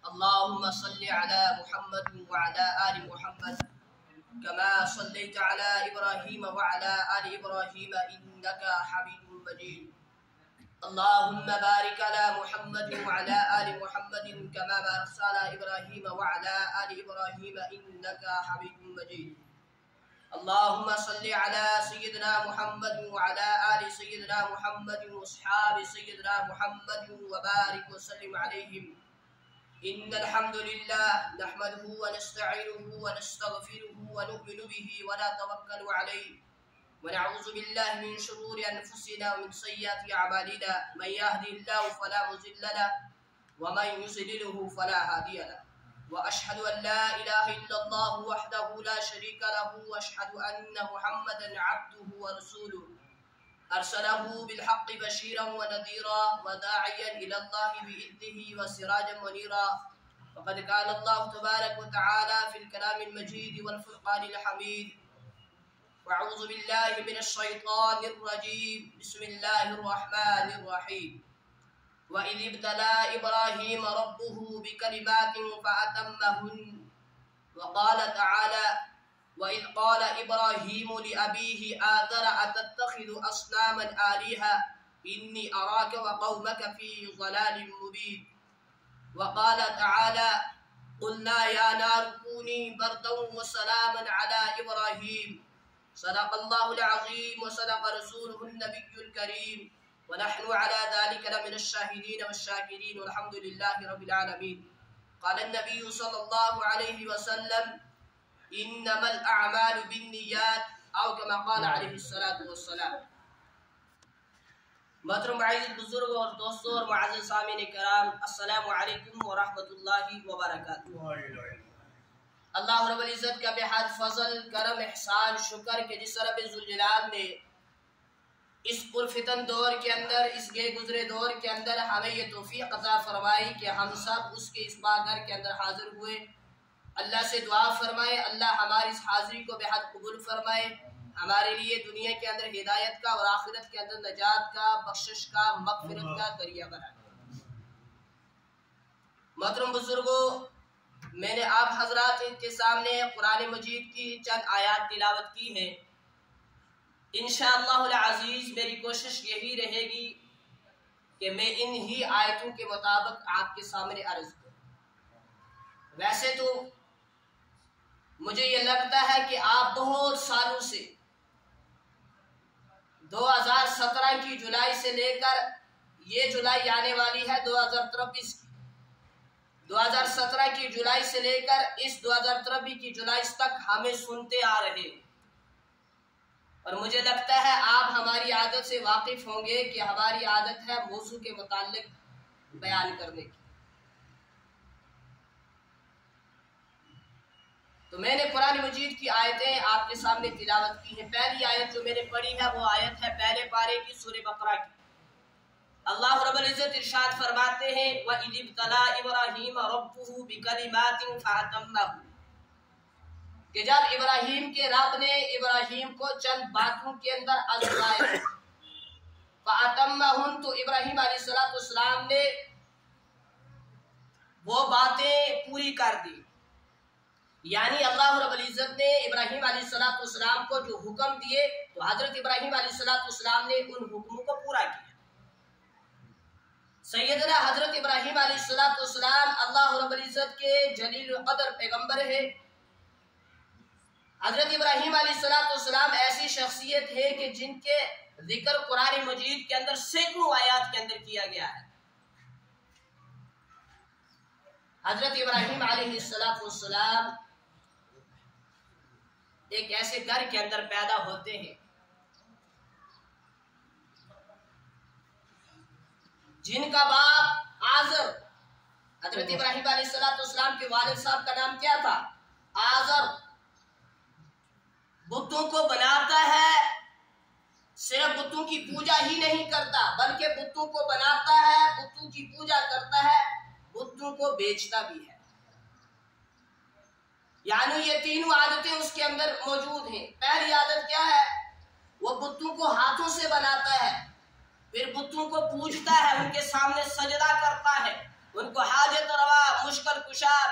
اللهم صل على محمد وعلى آل محمد كما صليت على إبراهيم وعلى آل إبراهيم إنك حميد مجيد. اللهم بارك على محمد وعلى آل محمد كما باركت على إبراهيم وعلى آل إبراهيم إنك حميد مجيد. اللهم صل على سيدنا محمد وعلى آل سيدنا محمد وأصحاب سيدنا محمد وبارك وسلم عليهم. إن الحمد لله نحمده ونستعينه ونستغفره ونؤمن به ونتوكل عليه ونعوذ بالله من شرور أنفسنا ومن سيئات أعمالنا. من يهده الله فلا مضل له ومن يضلله فلا هادي له. وأشهد أن لا إله إلا الله وحده لا شريك له وأشهد أن محمدا عبده ورسوله أرسله بالحق بشيرا ونذيرا وداعيا إلى الله بإذنه وسراجا منيرا. وقد قال الله تبارك وتعالى في الكلام المجيد والفرقان الحميد: وأعوذ بالله من الشيطان الرجيم. بسم الله الرحمن الرحيم. وإذ ابتلى إبراهيم ربه بكلمات فأتمهن. وقال تعالى: وإذ قال إبراهيم لأبيه آذر أتتخذ أصناما آلهة إني أراك وقومك في ضلال مبين. وقال تعالى: قلنا يا نار كوني بردا وسلاما على إبراهيم. صدق الله العظيم وصدق رسوله النبي الكريم ونحن على ذلك لمن الشاهدين والشاكرين والحمد لله رب العالمين. قال النبي صلى الله عليه وسلم: انما الاعمال بالنیات او كما قال علیہ الصلوۃ والسلام. محترم معزز بزرگ اور دوستوں اور معزز سامعین کرام، السلام علیکم ورحمۃ اللہ وبرکاتہ. اللہ رب العزت کا بحد فضل، کرم، احسان، شکر کہ جس رب ذوالجلال نے اس پرفتن دور کے اندر، اس گئے گزرے دور کے اندر ہمیں یہ توفیق عطا فرمائی کہ ہم سب اس کے اس باغر کے اندر حاضر ہوئے. اللہ سے دعا فرمائے اللہ ہماری اس حاضری کو بے حد قبول فرمائے، ہمارے لیے دنیا کے اندر ہدایت کا اور آخرت کے اندر نجات کا، بخشش کا، مغفرت کا ذریعہ بنائے. محترم بزرگوں، میں نے آپ حضرات کے سامنے قرآن مجید کی چند آیات تلاوت کی ہیں. انشاءاللہ العزیز میری کوشش یہی رہے گی کہ میں انہی آیتوں کے مطابق آپ کے سامنے عرض کروں. ویسے تو مجھے یہ لگتا ہے کہ آپ بہت سالوں سے 2017 کی جولائی سے لے کر یہ جولائی آنے والی ہے 2023 کی، 2017 کی جولائی سے لے کر اس 2023 کی جولائی تک ہمیں سنتے آ رہے ہیں. اور مجھے لگتا ہے آپ ہماری عادت سے واقف ہوں گے کہ ہماری عادت ہے موضوع کے متعلق بیان کرنے کی. تو میں نے قرآن مجید کی آیتیں آپ کے سامنے تلاوت کی ہیں. پہلی آیت جو میں نے پڑھی ہے وہ آیت ہے پہلے پارے کی سورہ بقرہ کی. اللہ رب العزت ارشاد فرماتے ہیں: وَإِذِ ابْتَلَىٰ إِبْرَاهِيمَ رَبُّهُ بِكَلِمَاتٍ فَأَتَمَّهُ، کہ جب ابراہیم کے رب نے ابراہیم کو چند باتوں کے اندر آزمایا، فَأَتَمَّهُنْ، تو ابراہیم علیہ السلام نے وہ باتیں پوری کر دی. یعنی اللہ رب العزت نے ابراہیم علیہ السلام کو جو حکم دیے تو حضرت ابراہیم علیہ السلام نے ان حکموں کو پورا کیا. سیدنا حضرت ابراہیم علیہ السلام اللہ رب العزت کے جلیل القدر پیغمبر ہے. حضرت ابراہیم علیہ السلام ایسی شخصیت ہے کہ جن کے ذکر قرآن مجید کے اندر سینکڑوں آیات کے اندر کیا گیا ہے. حضرت ابراہیم علیہ السلام ایک ایسے گھر کے اندر پیدا ہوتے ہیں جن کا باپ آزر، حضرت ابراہیم علیہ السلام کے والد صاحب کا نام کیا تھا؟ آزر. بتوں کو بناتا ہے، صرف بتوں کی پوجا ہی نہیں کرتا بلکہ بتوں کو بناتا ہے، بتوں کی پوجا کرتا ہے، بتوں کو بیچتا بھی ہے. یعنی یہ تینوں عادتیں اس کے اندر موجود ہیں. پہلی عادت کیا ہے؟ وہ بتوں کو ہاتھوں سے بناتا ہے، پھر بتوں کو پوجتا ہے، ان کے سامنے سجدہ کرتا ہے، ان کو حاجت روا مشکل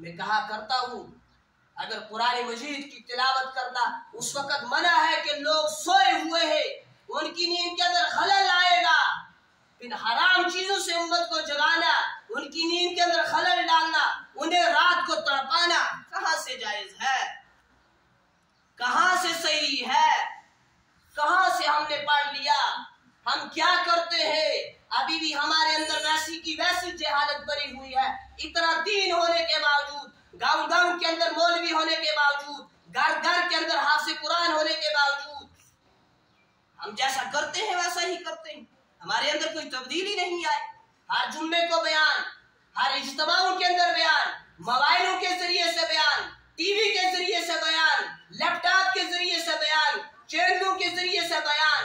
میں کہا کرتا ہوں اگر قرآن مجید کی تلاوت کرنا اس وقت منع ہے کہ لوگ سوئے ہوئے ہیں، ان کی نیند کے اندر خلل آئے گا، پھر حرام چیزوں سے امت کو جگانا، ان کی نیند کے اندر خلل ڈالنا، انہیں رات کو تڑپانا کہاں سے جائز ہے، کہاں سے صحیح ہے، کہاں سے ہم نے پڑھ لیا؟ ہم کیا کرتے ہیں؟ ابھی بھی ہمارے اندر ویسی کی ویسی جہالت بری ہوئی ہے، اتنا دین ہونے کے باوجود، گاؤں گاؤں کے اندر مولوی ہونے کے باوجود، گھر گھر کے اندر حافظ قرآن ہونے کے باوجود ہم جیسا کرتے ہیں ویسا ہی کرتے ہیں، ہمارے اندر کوئی تبدیلی نہیں آئی۔ ہر جمعے کو بیان، ہر اجتماعوں کے اندر بیان، موبائلوں کے ذریعے سے بیان، ٹی وی کے ذریعے سے بیان، لیپ ٹاپ کے ذریعے سے بیان، چینلوں کے ذریعے سے بیان،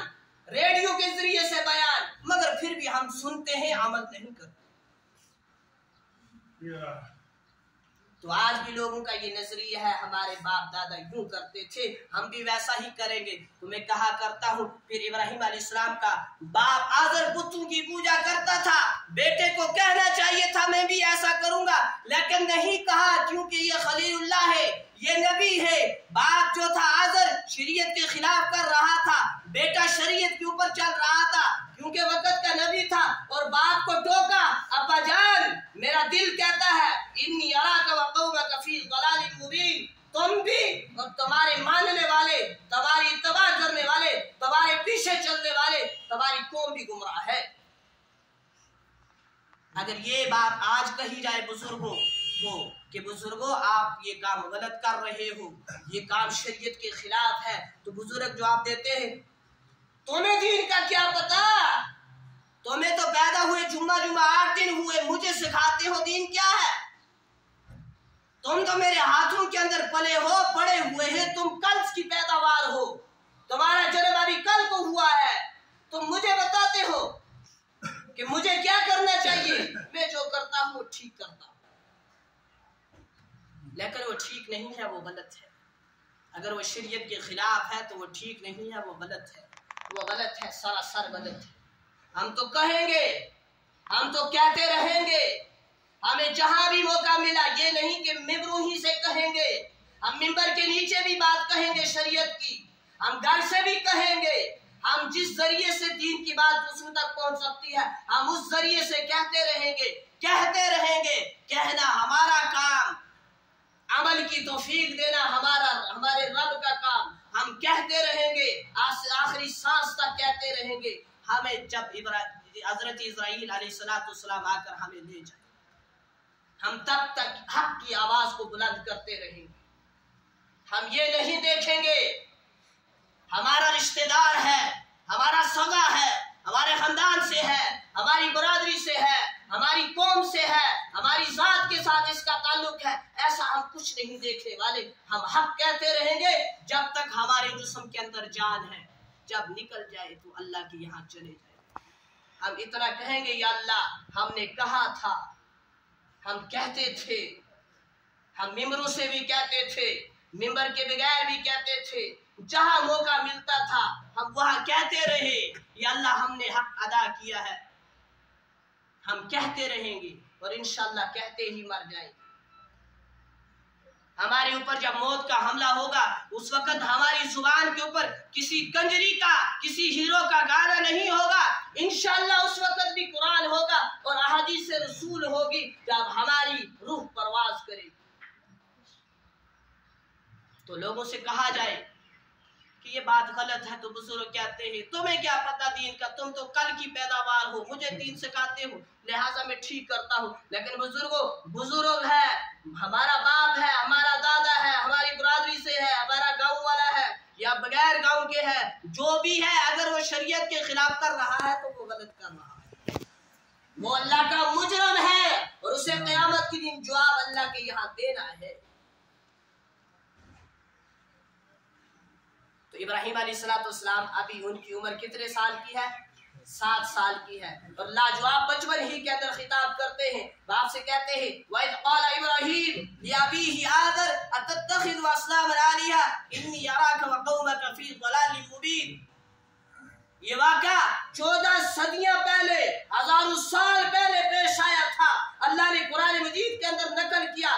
ریڈیو کے ذریعے سے بیان، مگر پھر بھی ہم سنتے ہیں، عمل نہیں کرتے۔ تو آج بھی لوگوں کا یہ نظریہ ہے ہمارے باپ دادا یوں کرتے تھے، ہم بھی ویسا ہی کریں گے۔ تو میں کہا کرتا ہوں پھر ابراہیم علیہ السلام کا باپ آزر بتوں کی پوجا کرتا تھا، بیٹے کو کہنا چاہیے تھا میں بھی ایسا کروں گا، لیکن نہیں کہا کیونکہ یہ خلیل اللہ ہے، یہ نبی ہے۔ باپ جو تھا آزر شریعت کے خلاف کر رہا تھا، بیٹا شریعت کے اوپر چل رہا تھا کیونکہ وقت کا نبی تھا، اور باپ کو ٹوکا، ابا جان میرا دل کہتا ہے انی اراک وقومک فی ضلال مبین، تم بھی اور تمہارے ماننے والے، تمہاری اتباع کرنے والے، تمہارے پیچھے چلنے والے، تمہاری قوم بھی گمراہ ہے۔ اگر یہ بات آج کہی جائے بزرگوں کو کہ بزرگوں آپ یہ کام غلط کر رہے ہو، یہ کام شریعت کے خلاف ہے، تو بزرگ جواب دیتے ہیں تمہیں دین کا کیا پتا، تمہیں تو پیدا ہوئے جمعہ 8 دن ہوئے، مجھے سکھاتے ہو دین کیا ہے، تم تو میرے ہاتھوں کے اندر پلے ہو، پڑے ہوئے ہیں، تم کل کی پیداوار ہو، تمہارا جنم ابھی کل کو ہوا ہے، تم مجھے بتاتے ہو کہ مجھے کیا کرنا چاہیے، میں جو کرتا ہوں وہ ٹھیک کرتا ہوں، لیکن وہ ٹھیک نہیں ہے، وہ غلط ہے۔ اگر وہ شریعت کے خلاف ہے تو وہ ٹھیک نہیں ہے، وہ غلط ہے، وہ غلط ہے، سراسر غلط ہے۔ ہم تو کہیں گے، ہم تو کہتے رہیں گے، ہمیں جہاں بھی موقع ملا، یہ نہیں کہ ممبروں ہی سے کہیں گے، ہم ممبر کے نیچے بھی بات کہیں گے شریعت کی، ہم گھر سے بھی کہیں گے، ہم جس ذریعے سے دین کی بات دوسروں تک پہنچ سکتی ہے ہم اس ذریعے سے کہتے رہیں گے، کہتے رہیں گے۔ کہنا ہمارا کام، عمل کی توفیق دینا ہمارے رب کا کام، ہم کہتے رہیں گے، آخری سانس تک کہتے رہیں گے۔ ہمیں جب حضرت اسرائیل علیہ السلام آ کر ہمیں لے جائے، ہم تب تک حق کی آواز کو بلند کرتے رہیں گے۔ ہم یہ نہیں دیکھیں گے ہمارا رشتہ دار ہے، ہمارا سگا ہے، ہمارے خاندان سے ہے، ہماری برادری سے ہے، ہماری قوم سے ہے، ہماری ذات کے ساتھ اس کا تعلق ہے، ایسا ہم کچھ نہیں دیکھنے والے۔ ہم حق کہتے رہیں گے جب تک ہمارے جسم کے اندر جان ہے، جب نکل جائے تو اللہ کے یہاں چلے جائے۔ ہم اتنا کہیں گے یا اللہ ہم نے کہا تھا، ہم کہتے تھے، ہم ممبروں سے بھی کہتے تھے، ممبر کے بغیر بھی کہتے تھے، جہاں موقع ملتا تھا ہم وہاں کہتے رہے یا اللہ ہم نے حق ادا کیا ہے، ہم کہتے رہیں گے اور انشاءاللہ کہتے ہی مر جائیں گے۔ ہمارے اوپر جب موت کا حملہ ہوگا اس وقت ہماری زبان کے اوپر کسی کنجری کا، کسی ہیرو کا گانا نہیں ہوگا، انشاءاللہ اس وقت بھی قرآن ہوگا اور احادیث رسول ہوگی جب ہماری روح پرواز کرے گی۔ تو لوگوں سے کہا جائے کہ یہ بات غلط ہے تو بزرگ کہتے ہیں تمہیں کیا پتا دین کا، تم تو کل کی پیداوار ہو، مجھے دین سکھاتے ہو، لہٰذا میں ٹھیک کرتا ہوں۔ لیکن بزرگ ہے، ہمارا باپ ہے، ہمارا دادا ہے، ہماری برادری سے ہے، ہمارا گاؤں والا ہے یا بغیر گاؤں کے ہے، جو بھی ہے اگر وہ شریعت کے خلاف کر رہا ہے تو وہ غلط کر رہا ہے، وہ اللہ کا مجرم ہے اور اسے قیامت کے دن جواب اللہ کے یہاں دینا ہے۔ تو ابراہیم علیہ السلام ابھی ان کی عمر کتنے سال کی ہے؟ 7 سال کی ہے، اور لاجواب بچپن ہی کے اندر خطاب کرتے ہیں، باپ سے کہتے ہیں وَإِذْ قَالَ إِبْرَاهِيمُ لِأَبِيهِ آذَرَ أَتَتَّخِذُ أَصْنَامًا آلِهَةً إِنِّي أَرَاكَ وَقَوْمَكَ فِي ضَلَالٍ مُبِينٍ۔ یہ واقعہ 14 صدیاں پہلے، ہزاروں سال پہلے پیش آیا تھا، اللہ نے قرآن مجید کے اندر نقل کیا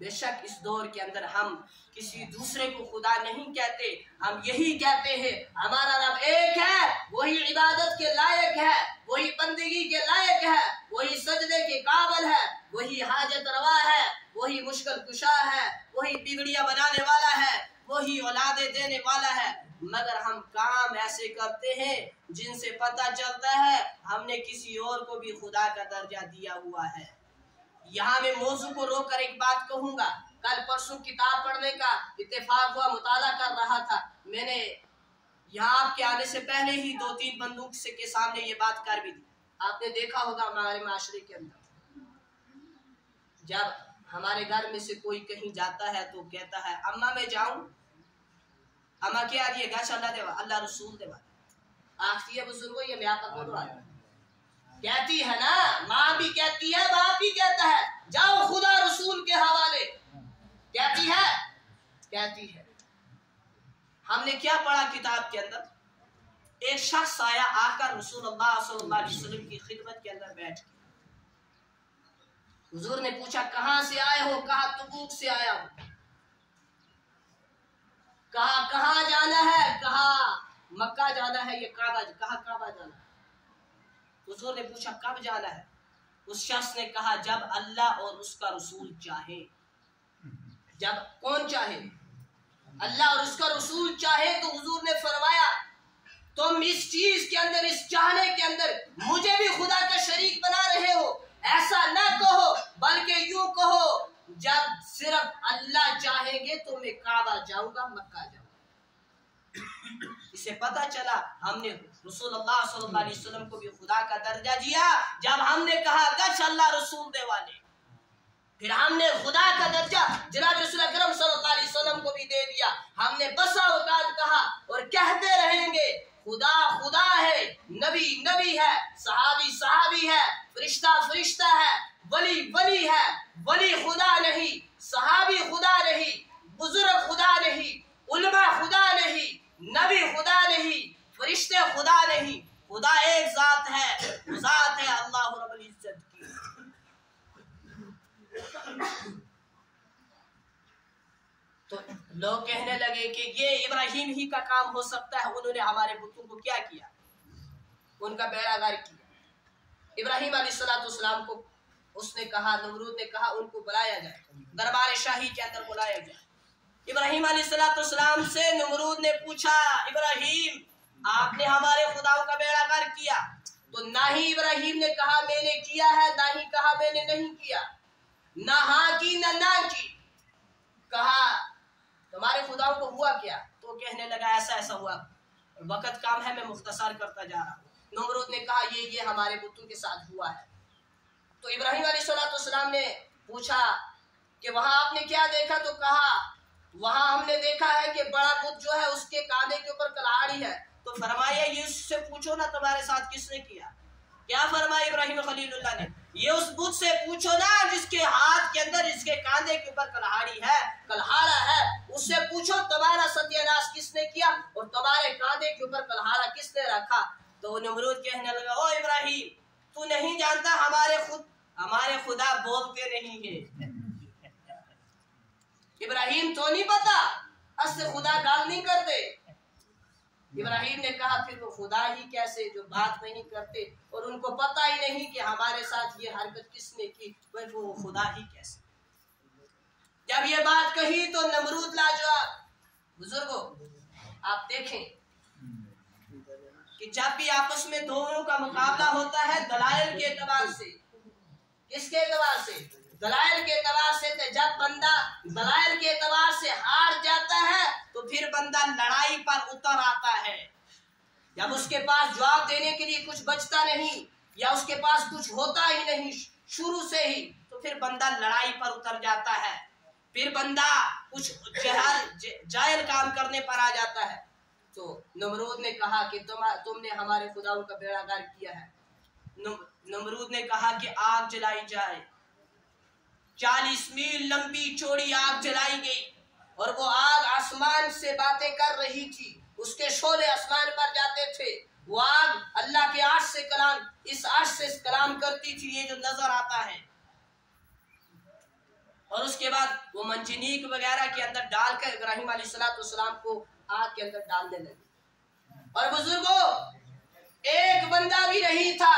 بے شک اس دور کے اندر ہم کسی دوسرے کو خدا نہیں کہتے، ہم یہی کہتے ہیں ہمارا رب ایک ہے، وہی عبادت کے لائق ہے، وہی بندگی کے لائق ہے، وہی سجدے کے قابل ہے، وہی حاجت روا ہے، وہی مشکل کشا ہے، وہی بگڑیاں بنانے والا ہے، وہی اولادیں دینے والا ہے۔ مگر ہم کام ایسے کرتے ہیں جن سے پتہ چلتا ہے ہم نے کسی اور کو بھی خدا کا درجہ دیا ہوا ہے۔ یہاں میں موضوع کو روک کر ایک بات کہوں گا۔ کل پرسوں کتاب پڑھنے کا اتفاق ہوا، مطالعہ کر رہا تھا، میں نے یہاں آپ کے آنے سے پہلے ہی 2-3 بندوں کے سامنے یہ بات کر بھی دی۔ آپ نے دیکھا ہوگا ہمارے معاشرے کے اندر جب ہمارے گھر میں سے کوئی کہیں جاتا ہے تو کہتا ہے اماں میں جاؤں، اماں کیا دیے گا اللہ دے اللہ رسول دے آختی ہے بزرگوں، یہ میں آپ کو دعا کہتی ہے نا، ماں بھی کہتی ہے، باپ بھی کہتا ہے جاؤ خدا رسول کے حوالے، کہتی ہے۔ ہم نے کیا پڑھا کتاب کے اندر؟ ایک شخص آیا، آ کر رسول اللہ صلی اللہ علیہ وسلم کی خدمت کے اندر بیٹھ گیا۔ حضور نے پوچھا کہاں سے آئے ہو؟ کہا تبوک سے آیا ہوں۔ کہا کہاں جانا ہے؟ کہا مکہ جانا ہے، یہ کعبہ، کہا کعبہ جانا ہے۔ حضور نے پوچھا کب جانا ہے؟ اس شخص نے کہا جب اللہ اور اس کا رسول چاہے۔ جب کون چاہے؟ اللہ اور اس کا رسول چاہے۔ تو حضور نے فرمایا تم اس چیز کے اندر، اس چاہنے کے اندر مجھے بھی خدا کا شریک بنا رہے ہو، ایسا نہ کہو بلکہ یوں کہو جب صرف اللہ چاہیں گے تو میں کعبہ جاؤں گا، مکہ جاؤں گا۔ اسے پتہ چلا ہم نے رسول اللہ صلی اللہ علیہ وسلم کو بھی خدا کا درجہ دیا جب ہم نے کہا گچھ اللہ رسول دے والے، پھر ہم نے خدا کا درجہ جناب رسول اکرم صلی اللہ علیہ وسلم کو بھی دے دیا۔ ہم نے بسا اوقات کہا اور کہتے رہیں گے خدا خدا ہے، نبی نبی ہے، صحابی صحابی ہے، فرشتہ فرشتہ ہے، ولی ولی ہے، ولی خدا نہیں، صحابی خدا نہیں، بزرگ خدا نہیں، علماء خدا نہیں، نبی خدا نہیں، فرشتے خدا نہیں، خدا ایک ذات ہے، وہ ذات ہے اللہ رب العزت کی۔ تو لوگ کہنے لگے کہ یہ ابراہیم ہی کا کام ہو سکتا ہے، انہوں نے ہمارے بتوں کو کیا کیا؟ ان کا بیڑا غرق کیا۔ ابراہیم علیہ السلام کو اس نے کہا، نمرود نے کہا ان کو بلایا جائے، دربار شاہی کے اندر بلایا جائے۔ ابراہیم علیہ السلام سے نمرود نے پوچھا ابراہیم آپ نے ہمارے خداؤں کا بیڑا غرق کیا؟ تو نہ ہی ابراہیم نے کہا میں نے کیا ہے، نہ ہی کہا میں نے نہیں کیا، نہ ہاں کی نہ کی۔ کہا تمہارے خداؤں کو ہوا کیا؟ تو کہنے لگا ایسا ایسا ہوا، وقت کام ہے میں مختصر کرتا جا رہا ہوں۔ نمرود نے کہا یہ ہمارے بتوں کے ساتھ ہوا ہے۔ تو ابراہیم علیہ السلام نے پوچھا کہ وہاں آپ نے کیا دیکھا؟ تو کہا وہاں ہم نے دیکھا ہے کہ بڑا بت جو ہے اس کے کاندھے کے اوپر کلاڑی ہے۔ تو فرمایا یہ اس سے پوچھو نا تمہارے ساتھ کس نے کیا؟ کیا فرمایا ابراہیم خلیل اللہ نے؟ یہ اس بت سے پوچھو نا جس کے ہاتھ کے اندر، اس کے کاندھے کے اوپر کلہاڑی ہے، کلہاڑا ہے، اس سے پوچھو تمہارا ستیہ ناش کس نے کیا اور تمہارے کاندھے کے اوپر کلہاڑا کس نے رکھا؟ تو نمرود کہنے لگا او ابراہیم تو نہیں جانتا ہمارے خدا بولتے نہیں ہیں۔ ابراہیم تو نہیں پتا اصل خدا گال نہیں کرتے۔ ابراہیم نے کہا پھر وہ خدا ہی کیسے جو بات نہیں کرتے اور ان کو پتہ ہی نہیں کہ ہمارے ساتھ یہ حرکت کس نے کی، وہ خدا ہی کیسے؟ جب یہ بات کہی تو نمرود لاجواب۔ بزرگوں آپ دیکھیں کہ جب بھی آپس میں دونوں کا مقابلہ ہوتا ہے دلائل کے اعتبار سے، کس کے اعتبار سے؟ دلائل کے اعتبار سے۔ جب بندہ دلائل کے اعتبار سے ہار جاتا ہے تو پھر بندہ لڑائی پر اتر آتا ہے۔ جب اس کے پاس جواب دینے کے لیے کچھ بچتا نہیں یا اس کے پاس کچھ ہوتا ہی نہیں شروع سے ہی، تو پھر بندہ لڑائی پر اتر جاتا ہے، پھر بندہ کچھ جاہل کام کرنے پر آ جاتا ہے۔ تو نمرود نے کہا کہ تم نے ہمارے خداؤں کا بیڑا غرق کیا ہے۔ نمرود نے کہا کہ آگ جلائی جائے، 40 میل لمبی چوڑی آگ جلائی گئی اور وہ آگ آسمان سے باتیں کر رہی تھی، اس کے شعلے آسمان پر جاتے تھے۔ وہ آگ اللہ کے عرش سے کلام، اس عرش سے کلام کرتی تھی، یہ جو نظر آتا ہے۔ اور اس کے بعد وہ منجنیق وغیرہ کے اندر ڈال کر ابراہیم علیہ السلام کو آگ کے اندر ڈالنے لگے۔ اور بزرگوں ایک بندہ بھی نہیں تھا،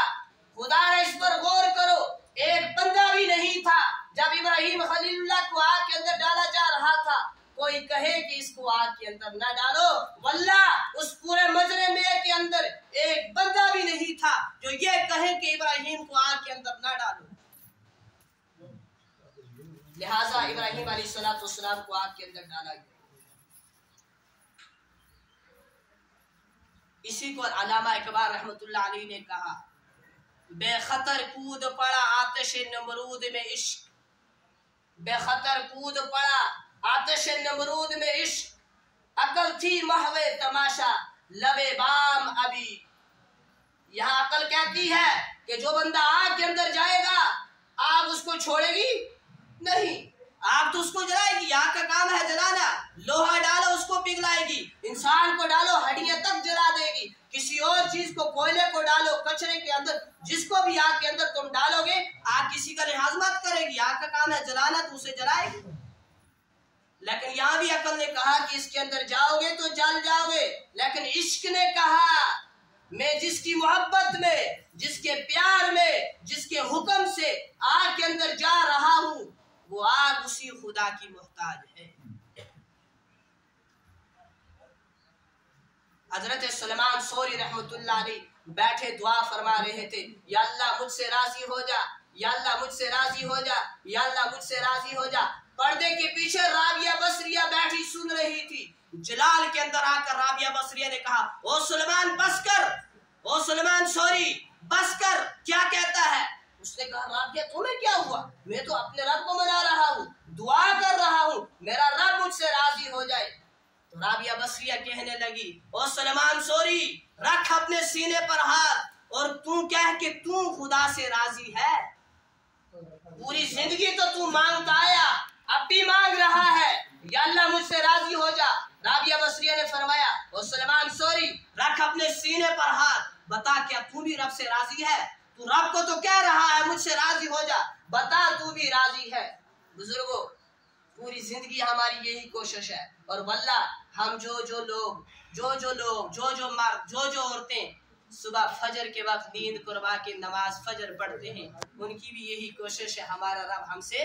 خدا را اس پر غور کرو، ایک بندہ بھی نہیں تھا جب ابراہیم خلیل اللہ کو آگ کے اندر ڈالا جا رہا تھا کوئی کہے کہ اس کو آگ کے اندر نہ ڈالو، واللہ اس پورے مجرے میں کے اندر ایک بندہ بھی نہیں تھا جو یہ کہے کہ ابراہیم کو آگ کے اندر نہ ڈالو۔ لہٰذا ابراہیم علیہ السلام کو آگ کے اندر ڈالا گیا۔ اسی کو علامہ اقبال رحمت اللہ علیہ نے کہا، بے خطر کود پڑا آتش نمرود میں عشق، بے خطر کود پڑا آتش نمرود میں عشق، عقل تھی محو تماشا لبے بام ابھی۔ یہاں عقل کہتی ہے کہ جو بندہ آگ کے اندر جائے گا آگ اس کو چھوڑے گی نہیں، آگ تو اس کو جلائے گی، آگ کا کام ہے جلانا، لوہا ڈالو اس کو پگھلائے گی، انسان کو ڈالو ہڈیاں تک جلا دے گی، کسی اور چیز کو کوئلے کو ڈالو کچرے کے اندر، جس کو بھی آگ کے اندر تم ڈالو گے آگ کسی کا لحاظ مت کرے گی، آگ کا کام ہے جلانا تو اسے جلائے گی۔ لیکن یہاں بھی عقل نے کہا کہ اس کے اندر جاؤ گے تو جل جاؤ گے، لیکن عشق نے کہا میں جس کی محبت میں، جس کے پیار میں، جس کے حکم سے آگ کے اندر جا رہا ہوں وہ آگ اسی خدا کی محتاج ہے۔ حضرت سلیمان سوری رحمت اللہ علیہ بیٹھے دعا فرما رہے تھے، یا اللہ مجھ سے راضی ہو جا، یا اللہ مجھ سے راضی ہو جا، یا اللہ مجھ سے راضی ہو جا۔ پردے کے پیچھے رابعہ بصریہ بیٹھی سن رہی تھی، جلال کے اندر آ کر رابعہ بصریہ نے کہا، او سلیمان بس کر، او سلیمان سوری بس کر، کیا کہتا ہے؟ اس نے کہا رابعہ تمہیں کیا ہوا؟ میں تو اپنے رب کو منا رہا ہوں، دعا کر رہا ہوں میرا رب مجھ سے راضی ہو جائے۔ تو رابعہ بصریہ کہنے لگی، او سلیمان سوری رکھ اپنے سینے پر ہاتھ اور تو کہہ کہ تو خدا سے راضی ہے۔ پوری زندگی تو مانگتا آیا، اب بھی مانگ رہا ہے، یا اللہ مجھ سے راضی ہو جا۔ رابعہ بصریہ نے فرمایا، او سلیمان سوری رکھ اپنے سینے پر ہاتھ، بتا کیا تو بھی رب سے راضی ہے؟ تو رب کو تو کہہ رہا ہے مجھ سے راضی ہو جا، بتا تو بھی راضی ہے؟ بزرگوں پوری زندگی ہماری یہی کوشش ہے، اور واللہ ہم جو لوگ جو مرد جو عورتیں صبح فجر کے وقت نیند قربا کے نماز فجر پڑھتے ہیں ان کی بھی یہی کوشش ہے ہمارا رب ہم سے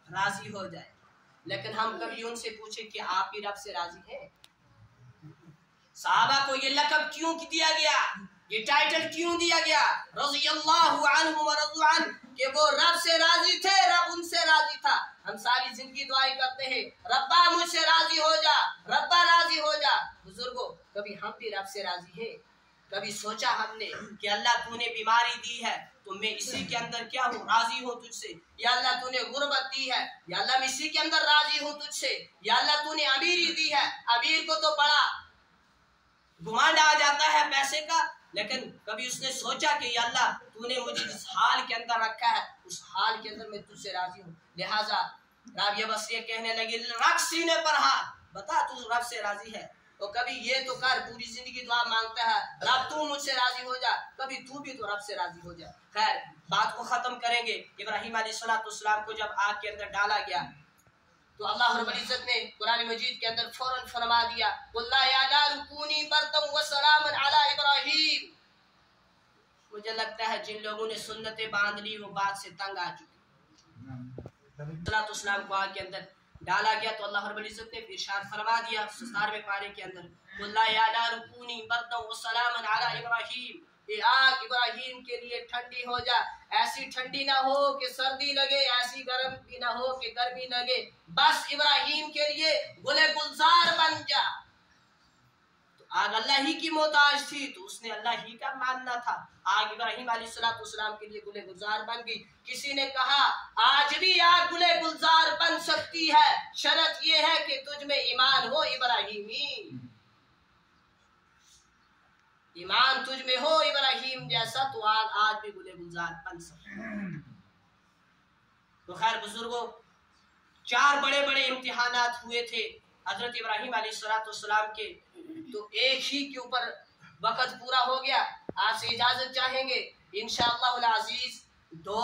راضی ہو جائے، لیکن ہم کبھی ان سے پوچھیں کہ آپ بھی رب سے راضی ہیں؟ صحابہ کو یہ لقب کیوں دیا گیا، یہ ٹائٹل کیوں دیا گیا رضی اللہ عنہ ورضوا عنہ، کہ وہ رب سے راضی تھے، رب ان سے راضی تھا۔ ہم ساری زندگی دعائیں کرتے ہیں ربا مجھ سے راضی ہو جا، ربا راضی ہو جا۔ بزرگوں کبھی ہم بھی رب سے راضی ہیں؟ کبھی سوچا ہم نے کہ اللہ تو نے بیماری دی ہے تو میں اسی کے اندر کیا ہوں راضی ہوں تجھ سے، یا اللہ تو نے غربت دی ہے، یا اللہ میں اسی کے اندر راضی ہوں تجھ سے، یا اللہ تو نے امیری دی ہے، امیر کو تو بڑا گمانڈ آ جاتا ہے پیسے کا، لیکن کبھی اس نے سوچا کہ یا اللہ تو نے مجھے جس حال کے اندر رکھا ہے اس حال کے اندر میں تجھ سے راضی ہوں۔ لہٰذا رابعہ بصریہ کہنے لگی رکھ سینے پر ہاتھ، بتا تو رب سے راضی ہے۔ اور کبھی یہ تو کر پوری زندگی دعا مانگتا ہے رب تو مجھ سے راضی ہو جا، کبھی تو بھی تو رب سے راضی ہو جا۔ خیر بات کو ختم کریں گے۔ ابراہیم علیہ السلام کو جب آگ کے اندر ڈالا گیا تو اللہ رب العزت نے قرآن مجید کے اندر فوراً فرما دیا قُلْ لَا يَا نَارُ كُونِي بَرْدًا وَسَلَامًا عَلَىٰ إِبْرَاهِيمَ۔ مجھے لگتا ہے جن لوگوں نے سنتیں باندھ لی وہ بات سے تنگ آ چکے۔ السلام کو آگ کے اندر ڈالا گیا تو اللہ رب العزت نے ارشاد فرما دیا 17ویں پارے کے اندر قُلْ لَا يَا نَارُ كُونِي بَرْدًا وَسَلَامًا عَلَىٰ إِبْرَاهِيمَ، اے آگ ابراہیم کے لیے ٹھنڈی ہو جا، ایسی ٹھنڈی نہ ہو کہ سردی لگے، ایسی گرم بھی نہ ہو کہ گرمی لگے، بس ابراہیم کے لیے گل گلزار بن جا۔ تو آگ اللہ ہی کی محتاج تھی تو اس نے اللہ ہی کا ماننا تھا، آگ ابراہیم علیہ السلام کے لیے گل گلزار بن گئی۔ کسی نے کہا آج بھی آگ گل گلزار بن سکتی ہے، شرط یہ ہے کہ تجھ میں ایمان ہو ابراہیمی، ایمان تجھ میں ہو ابراہیم جیسا تو آج بھی گل گلزار بن سکتا ہے۔ تو خیر بزرگوں 4 بڑے بڑے امتحانات ہوئے تھے حضرت ابراہیم علیہ السلام کے، تو ایک ہی کے اوپر وقت پورا ہو گیا۔ آپ سے اجازت چاہیں گے انشاءاللہ العزیز 2